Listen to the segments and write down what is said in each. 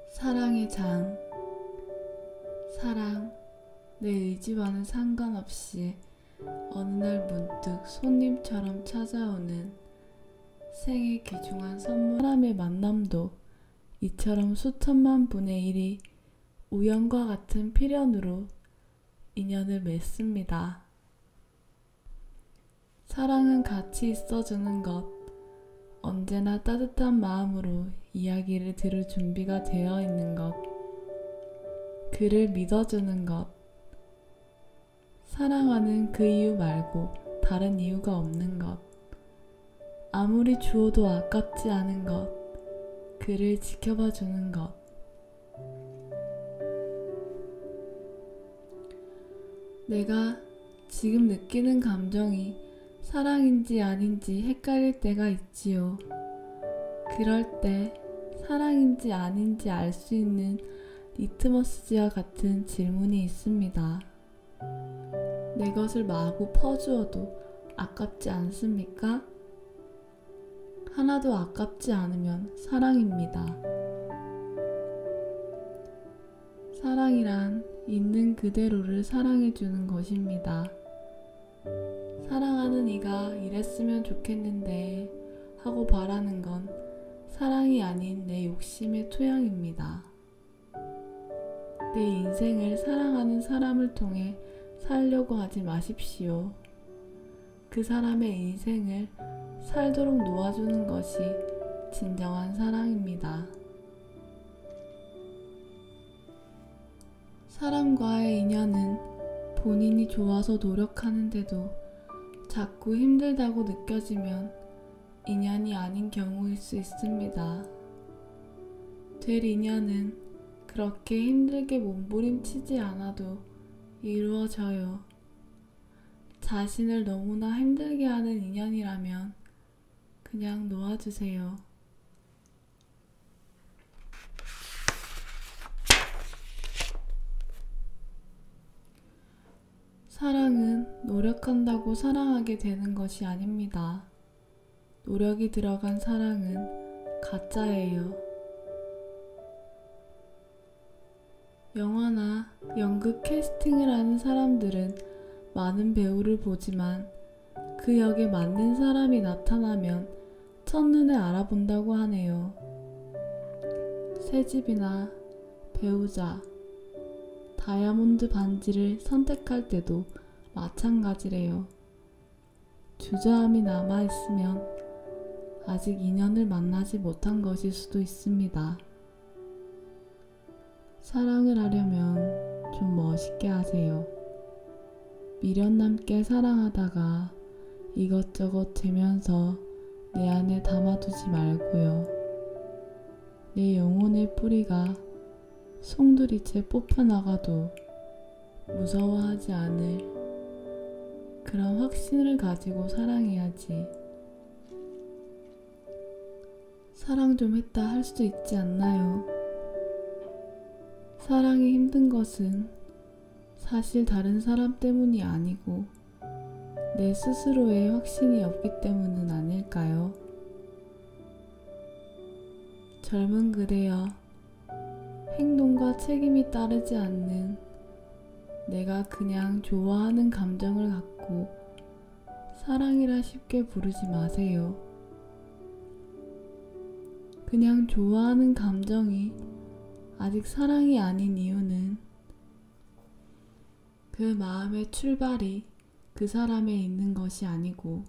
사랑의 장. 사랑, 내 의지와는 상관없이 어느 날 문득 손님처럼 찾아오는 생애 귀중한 선물. 사람의 만남도 이처럼 수천만 분의 1이 우연과 같은 필연으로 인연을 맺습니다. 사랑은 같이 있어주는 것, 언제나 따뜻한 마음으로 이야기를 들을 준비가 되어 있는 것, 그를 믿어주는 것, 사랑하는 그 이유 말고 다른 이유가 없는 것, 아무리 주어도 아깝지 않은 것, 그를 지켜봐 주는 것. 내가 지금 느끼는 감정이 사랑인지 아닌지 헷갈릴 때가 있지요. 그럴 때 사랑인지 아닌지 알 수 있는 리트머스지와 같은 질문이 있습니다. 내 것을 마구 퍼주어도 아깝지 않습니까? 하나도 아깝지 않으면 사랑입니다. 사랑이란 있는 그대로를 사랑해주는 것입니다. 사랑하는 이가 이랬으면 좋겠는데 하고 바라는 건 사랑이 아닌 내 욕심의 토양입니다. 내 인생을 사랑하는 사람을 통해 살려고 하지 마십시오. 그 사람의 인생을 살도록 놓아주는 것이 진정한 사랑입니다. 사람과의 인연은 본인이 좋아서 노력하는데도 자꾸 힘들다고 느껴지면 인연이 아닌 경우일 수 있습니다. 될 인연은 그렇게 힘들게 몸부림치지 않아도 이루어져요. 자신을 너무나 힘들게 하는 인연이라면 그냥 놓아주세요. 사랑은 노력한다고 사랑하게 되는 것이 아닙니다. 노력이 들어간 사랑은 가짜예요. 영화나 연극 캐스팅을 하는 사람들은 많은 배우를 보지만 그 역에 맞는 사람이 나타나면 첫눈에 알아본다고 하네요. 새집이나 배우자, 다이아몬드 반지를 선택할 때도 마찬가지래요. 주저함이 남아있으면 아직 인연을 만나지 못한 것일 수도 있습니다. 사랑을 하려면 좀 멋있게 하세요. 미련남게 사랑하다가 이것저것 재면서 내 안에 담아두지 말고요. 내 영혼의 뿌리가 송두리째 뽑혀나가도 무서워하지 않을 그런 확신을 가지고 사랑해야지. 사랑 좀 했다 할 수도 있지 않나요? 사랑이 힘든 것은 사실 다른 사람 때문이 아니고 내 스스로의 확신이 없기 때문은 아닐까요? 젊은 그대여, 행동과 책임이 따르지 않는 내가 그냥 좋아하는 감정을 갖고 사랑이라 쉽게 부르지 마세요. 그냥 좋아하는 감정이 아직 사랑이 아닌 이유는 그 마음의 출발이 그 사람에 있는 것이 아니고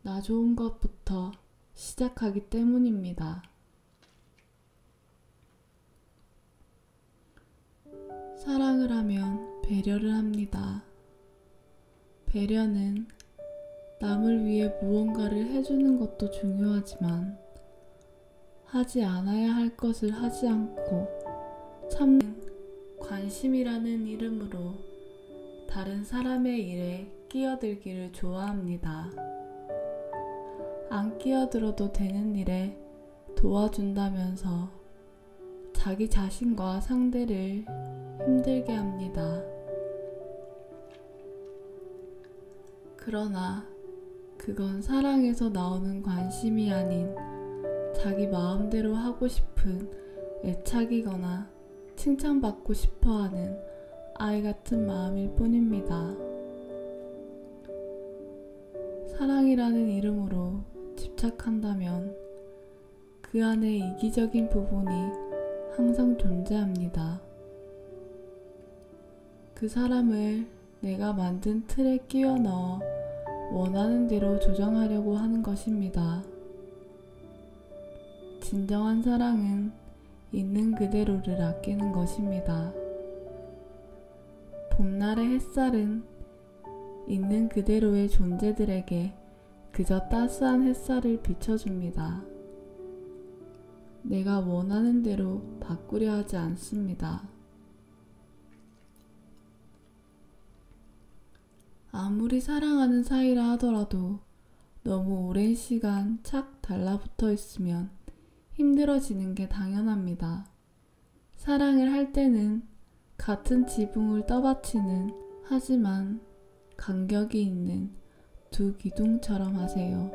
나 좋은 것부터 시작하기 때문입니다. 사랑을 하면 배려를 합니다. 배려는 남을 위해 무언가를 해주는 것도 중요하지만 하지 않아야 할 것을 하지 않고 참는 관심이라는 이름으로 다른 사람의 일에 끼어들기를 좋아합니다. 안 끼어들어도 되는 일에 도와준다면서 자기 자신과 상대를 힘들게 합니다. 그러나 그 그건 사랑에서 나오는 관심이 아닌 자기 마음대로 하고 싶은 애착이거나 칭찬받고 싶어하는 아이 같은 마음일 뿐입니다. 사랑이라는 이름으로 집착한다면 그 안에 이기적인 부분이 항상 존재합니다. 그 사람을 내가 만든 틀에 끼워 넣어 원하는 대로 조정하려고 하는 것입니다. 진정한 사랑은 있는 그대로를 아끼는 것입니다. 봄날의 햇살은 있는 그대로의 존재들에게 그저 따스한 햇살을 비춰줍니다. 내가 원하는 대로 바꾸려 하지 않습니다. 아무리 사랑하는 사이라 하더라도 너무 오랜 시간 착 달라붙어 있으면 힘들어지는 게 당연합니다. 사랑을 할 때는 같은 지붕을 떠받치는 하지만 간격이 있는 두 기둥처럼 하세요.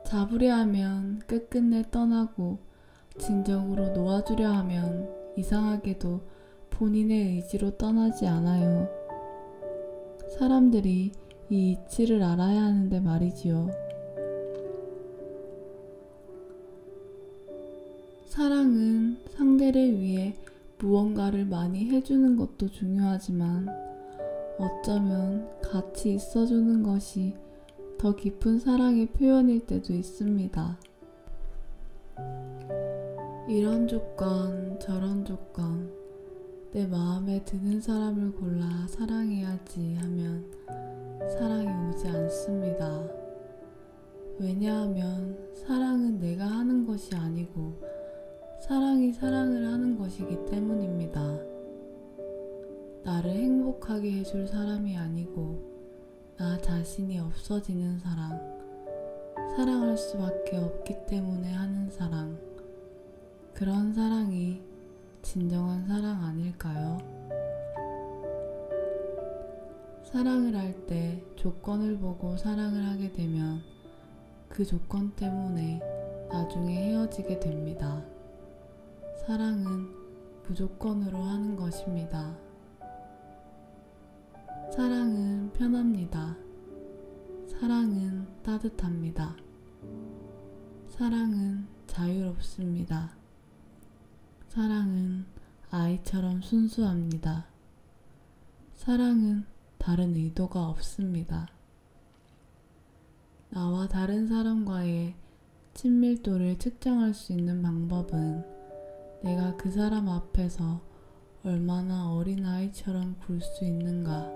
잡으려 하면 끝끝내 떠나고 진정으로 놓아주려 하면 이상하게도 본인의 의지로 떠나지 않아요. 사람들이 이 이치를 알아야 하는데 말이지요. 사랑은 상대를 위해 무언가를 많이 해주는 것도 중요하지만 어쩌면 같이 있어주는 것이 더 깊은 사랑의 표현일 때도 있습니다. 이런 조건, 저런 조건, 내 마음에 드는 사람을 골라 사랑해야지 하면 사랑이 오지 않습니다. 왜냐하면 사랑은 내가 하는 것이 아니고 사랑이 사랑을 하는 것이기 때문입니다. 나를 행복하게 해줄 사람이 아니고 나 자신이 없어지는 사랑, 사랑할 수밖에 없기 때문에 하는 사랑, 그런 사랑이 진정한 사랑 아닐까요? 사랑을 할 때 조건을 보고 사랑을 하게 되면 그 조건 때문에 나중에 헤어지게 됩니다. 사랑은 무조건으로 하는 것입니다. 사랑은 편합니다. 사랑은 따뜻합니다. 사랑은 자유롭습니다. 사랑은 아이처럼 순수합니다. 사랑은 다른 의도가 없습니다. 나와 다른 사람과의 친밀도를 측정할 수 있는 방법은 내가 그 사람 앞에서 얼마나 어린아이처럼 굴 수 있는가.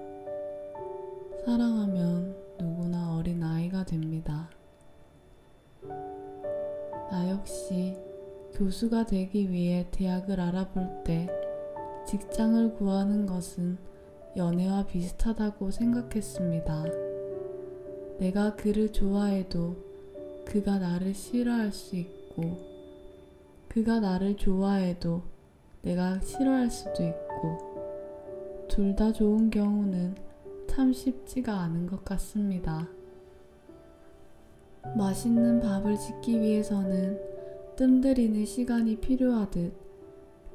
사랑하면 누구나 어린아이가 됩니다. 나 역시 교수가 되기 위해 대학을 알아볼 때 직장을 구하는 것은 연애와 비슷하다고 생각했습니다. 내가 그를 좋아해도 그가 나를 싫어할 수 있고 그가 나를 좋아해도 내가 싫어할 수도 있고 둘 다 좋은 경우는 참 쉽지가 않은 것 같습니다. 맛있는 밥을 짓기 위해서는 뜸들이는 시간이 필요하듯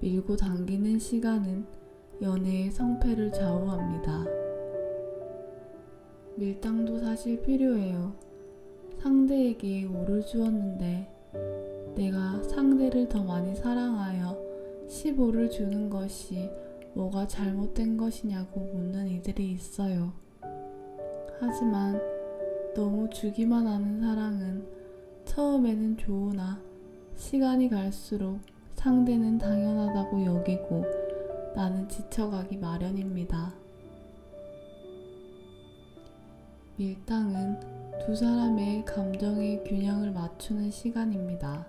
밀고 당기는 시간은 연애의 성패를 좌우합니다. 밀당도 사실 필요해요. 상대에게 오를 주었는데 내가 상대를 더 많이 사랑하여 15를 주는 것이 뭐가 잘못된 것이냐고 묻는 이들이 있어요. 하지만 너무 주기만 하는 사랑은 처음에는 좋으나 시간이 갈수록 상대는 당연하다고 여기고 나는 지쳐가기 마련입니다. 밀당은 두 사람의 감정의 균형을 맞추는 시간입니다.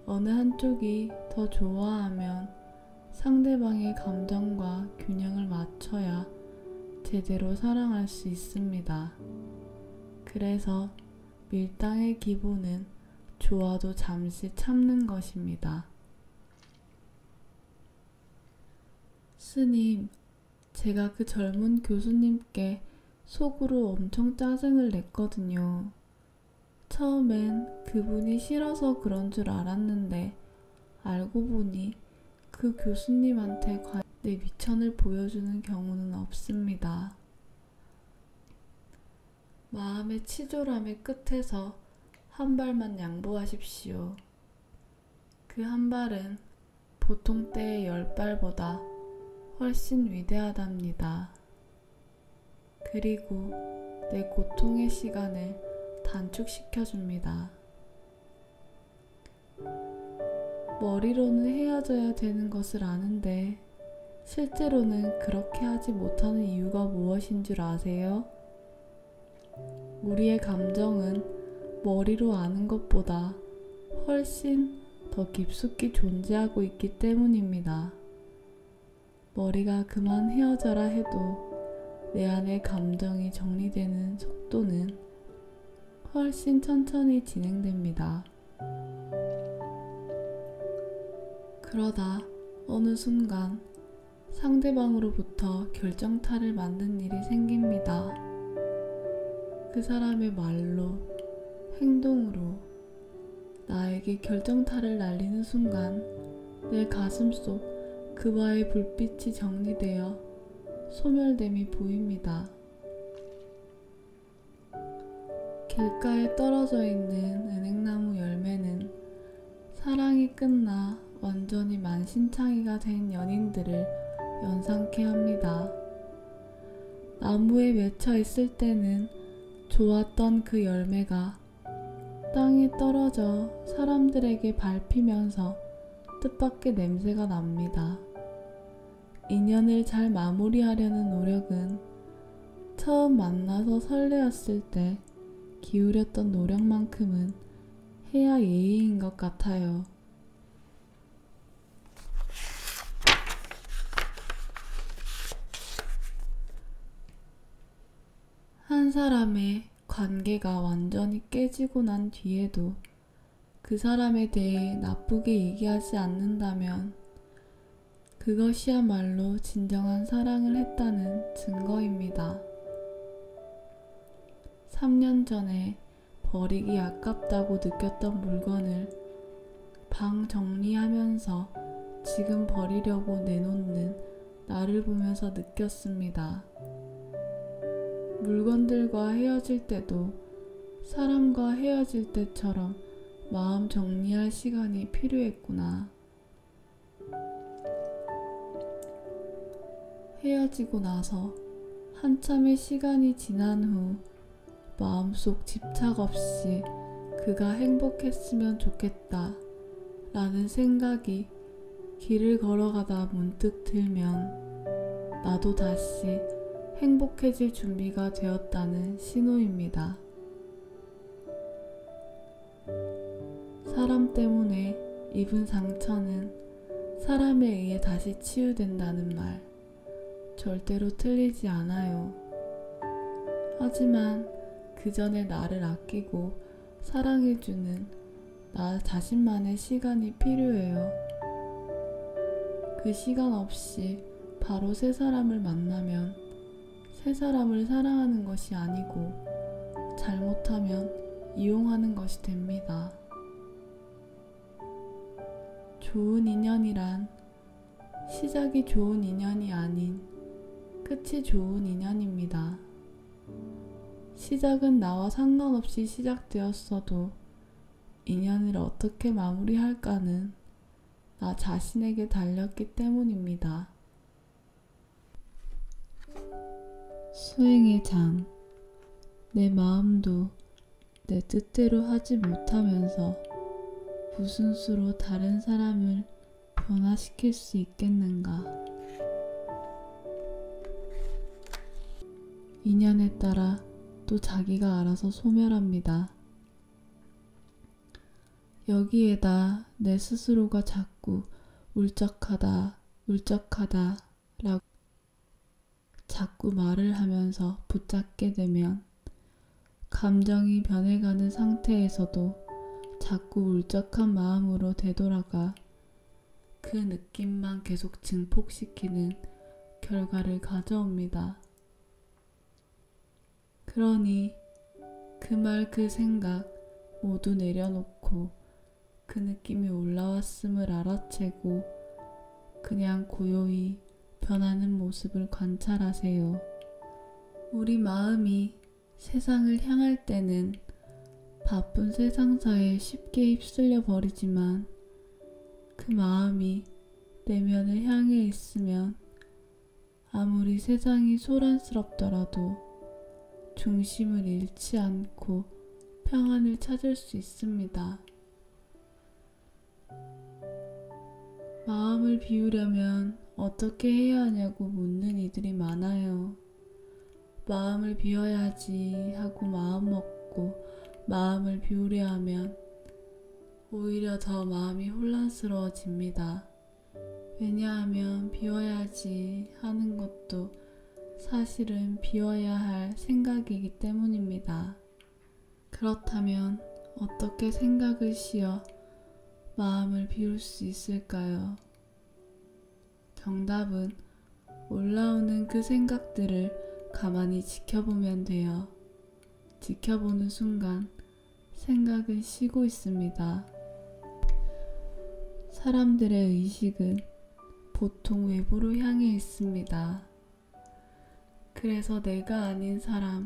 어느 한쪽이 더 좋아하면 상대방의 감정과 균형을 맞춰야 제대로 사랑할 수 있습니다. 그래서 밀당의 기본은 좋아도 잠시 참는 것입니다. 스님, 제가 그 젊은 교수님께 속으로 엄청 짜증을 냈거든요. 처음엔 그분이 싫어서 그런 줄 알았는데 알고 보니 그 교수님한테 내 미천을 보여주는 경우는 없습니다. 마음의 치졸함의 끝에서 한 발만 양보하십시오. 그 한 발은 보통 때의 10발보다 훨씬 위대하답니다. 그리고 내 고통의 시간을 단축시켜줍니다. 머리로는 헤어져야 되는 것을 아는데 실제로는 그렇게 하지 못하는 이유가 무엇인 줄 아세요? 우리의 감정은 머리로 아는 것보다 훨씬 더 깊숙이 존재하고 있기 때문입니다. 머리가 그만 헤어져라 해도 내 안의 감정이 정리되는 속도는 훨씬 천천히 진행됩니다. 그러다 어느 순간 상대방으로부터 결정타를 맞는 일이 생깁니다. 그 사람의 말로, 행동으로 나에게 결정타를 날리는 순간 내 가슴 속 그와의 불빛이 정리되어 소멸됨이 보입니다. 길가에 떨어져 있는 은행나무 열매는 사랑이 끝나 완전히 만신창이가 된 연인들을 연상케 합니다. 나무에 맺혀 있을 때는 좋았던 그 열매가 땅에 떨어져 사람들에게 밟히면서 뜻밖의 냄새가 납니다. 인연을 잘 마무리하려는 노력은 처음 만나서 설레었을 때 기울였던 노력만큼은 해야 예의인 것 같아요. 한 사람의 관계가 완전히 깨지고 난 뒤에도 그 사람에 대해 나쁘게 얘기하지 않는다면 그것이야말로 진정한 사랑을 했다는 증거입니다. 3년 전에 버리기 아깝다고 느꼈던 물건을 방 정리하면서 지금 버리려고 내놓는 나를 보면서 느꼈습니다. 물건들과 헤어질 때도 사람과 헤어질 때처럼 마음 정리할 시간이 필요했구나. 헤어지고 나서 한참의 시간이 지난 후 마음속 집착 없이 그가 행복했으면 좋겠다 라는 생각이 길을 걸어가다 문득 들면 나도 다시 행복해질 준비가 되었다는 신호입니다. 사람 때문에 입은 상처는 사람에 의해 다시 치유된다는 말 절대로 틀리지 않아요. 하지만 그 전에 나를 아끼고 사랑해주는 나 자신만의 시간이 필요해요. 그 시간 없이 바로 새 사람을 만나면 새 사람을 사랑하는 것이 아니고 잘못하면 이용하는 것이 됩니다. 좋은 인연이란 시작이 좋은 인연이 아닌 끝이 좋은 인연입니다. 시작은 나와 상관없이 시작되었어도 인연을 어떻게 마무리할까는 나 자신에게 달렸기 때문입니다. 수행의 장. 내 마음도 내 뜻대로 하지 못하면서 무슨 수로 다른 사람을 변화시킬 수 있겠는가. 인연에 따라 또 자기가 알아서 소멸합니다. 여기에다 내 스스로가 자꾸 울적하다 라고 자꾸 말을 하면서 붙잡게 되면 감정이 변해가는 상태에서도 자꾸 울적한 마음으로 되돌아가 그 느낌만 계속 증폭시키는 결과를 가져옵니다. 그러니 그 말 그 생각 모두 내려놓고 그 느낌이 올라왔음을 알아채고 그냥 고요히 변하는 모습을 관찰하세요. 우리 마음이 세상을 향할 때는 바쁜 세상사에 쉽게 휩쓸려 버리지만 그 마음이 내면을 향해 있으면 아무리 세상이 소란스럽더라도 중심을 잃지 않고 평안을 찾을 수 있습니다. 마음을 비우려면 어떻게 해야 하냐고 묻는 이들이 많아요. 마음을 비워야지 하고 마음 먹고 마음을 비우려 하면 오히려 더 마음이 혼란스러워집니다. 왜냐하면 비워야지 하는 것도 사실은 비워야 할 생각이기 때문입니다. 그렇다면 어떻게 생각을 쉬어 마음을 비울 수 있을까요? 정답은 올라오는 그 생각들을 가만히 지켜보면 돼요. 지켜보는 순간 생각은 쉬고 있습니다. 사람들의 의식은 보통 외부로 향해 있습니다. 그래서 내가 아닌 사람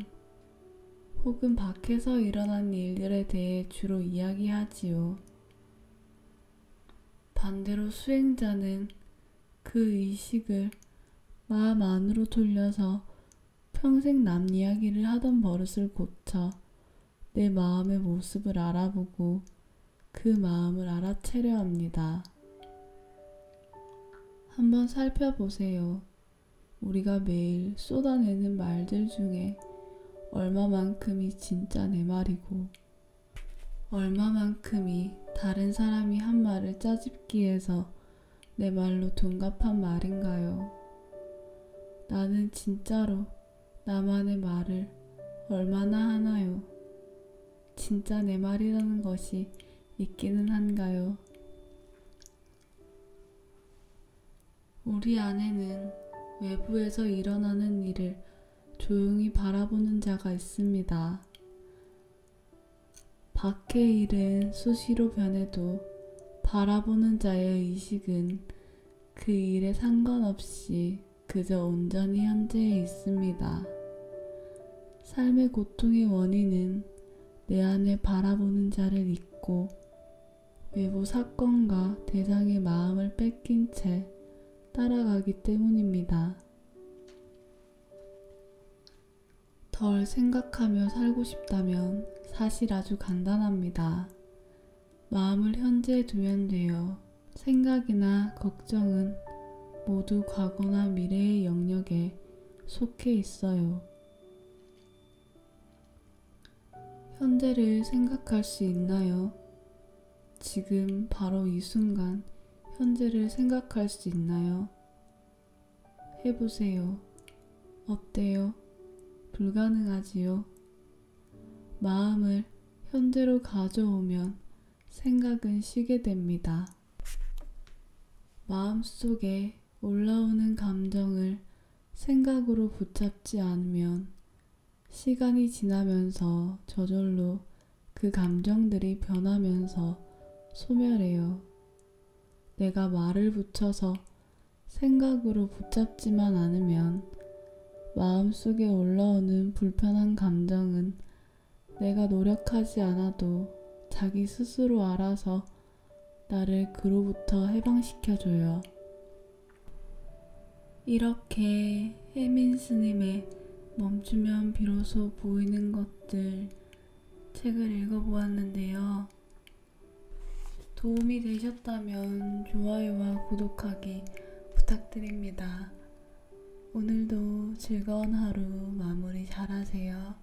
혹은 밖에서 일어난 일들에 대해 주로 이야기하지요. 반대로 수행자는 그 의식을 마음 안으로 돌려서 평생 남 이야기를 하던 버릇을 고쳐 내 마음의 모습을 알아보고 그 마음을 알아채려 합니다. 한번 살펴보세요. 우리가 매일 쏟아내는 말들 중에 얼마만큼이 진짜 내 말이고 얼마만큼이 다른 사람이 한 말을 짜집기 위해서 내 말로 둔갑한 말인가요? 나는 진짜로 나만의 말을 얼마나 하나요? 진짜 내 말이라는 것이 있기는 한가요? 우리 안에는 외부에서 일어나는 일을 조용히 바라보는 자가 있습니다. 밖의 일은 수시로 변해도 바라보는 자의 의식은 그 일에 상관없이 그저 온전히 현재에 있습니다. 삶의 고통의 원인은 내 안에 바라보는 자를 잊고 외부 사건과 대상의 마음을 뺏긴 채 따라가기 때문입니다. 덜 생각하며 살고 싶다면 사실 아주 간단합니다. 마음을 현재에 두면 돼요. 생각이나 걱정은 모두 과거나 미래의 영역에 속해 있어요. 현재를 생각할 수 있나요? 지금 바로 이 순간 현재를 생각할 수 있나요? 해보세요. 어때요? 불가능하지요? 마음을 현재로 가져오면 생각은 쉬게 됩니다. 마음속에 올라오는 감정을 생각으로 붙잡지 않으면 시간이 지나면서 저절로 그 감정들이 변하면서 소멸해요. 내가 말을 붙여서 생각으로 붙잡지만 않으면 마음속에 올라오는 불편한 감정은 내가 노력하지 않아도 자기 스스로 알아서 나를 그로부터 해방시켜줘요. 이렇게 혜민 스님의 멈추면 비로소 보이는 것들 책을 읽어보았는데요. 도움이 되셨다면 좋아요와 구독하기 부탁드립니다. 오늘도 즐거운 하루 마무리 잘하세요.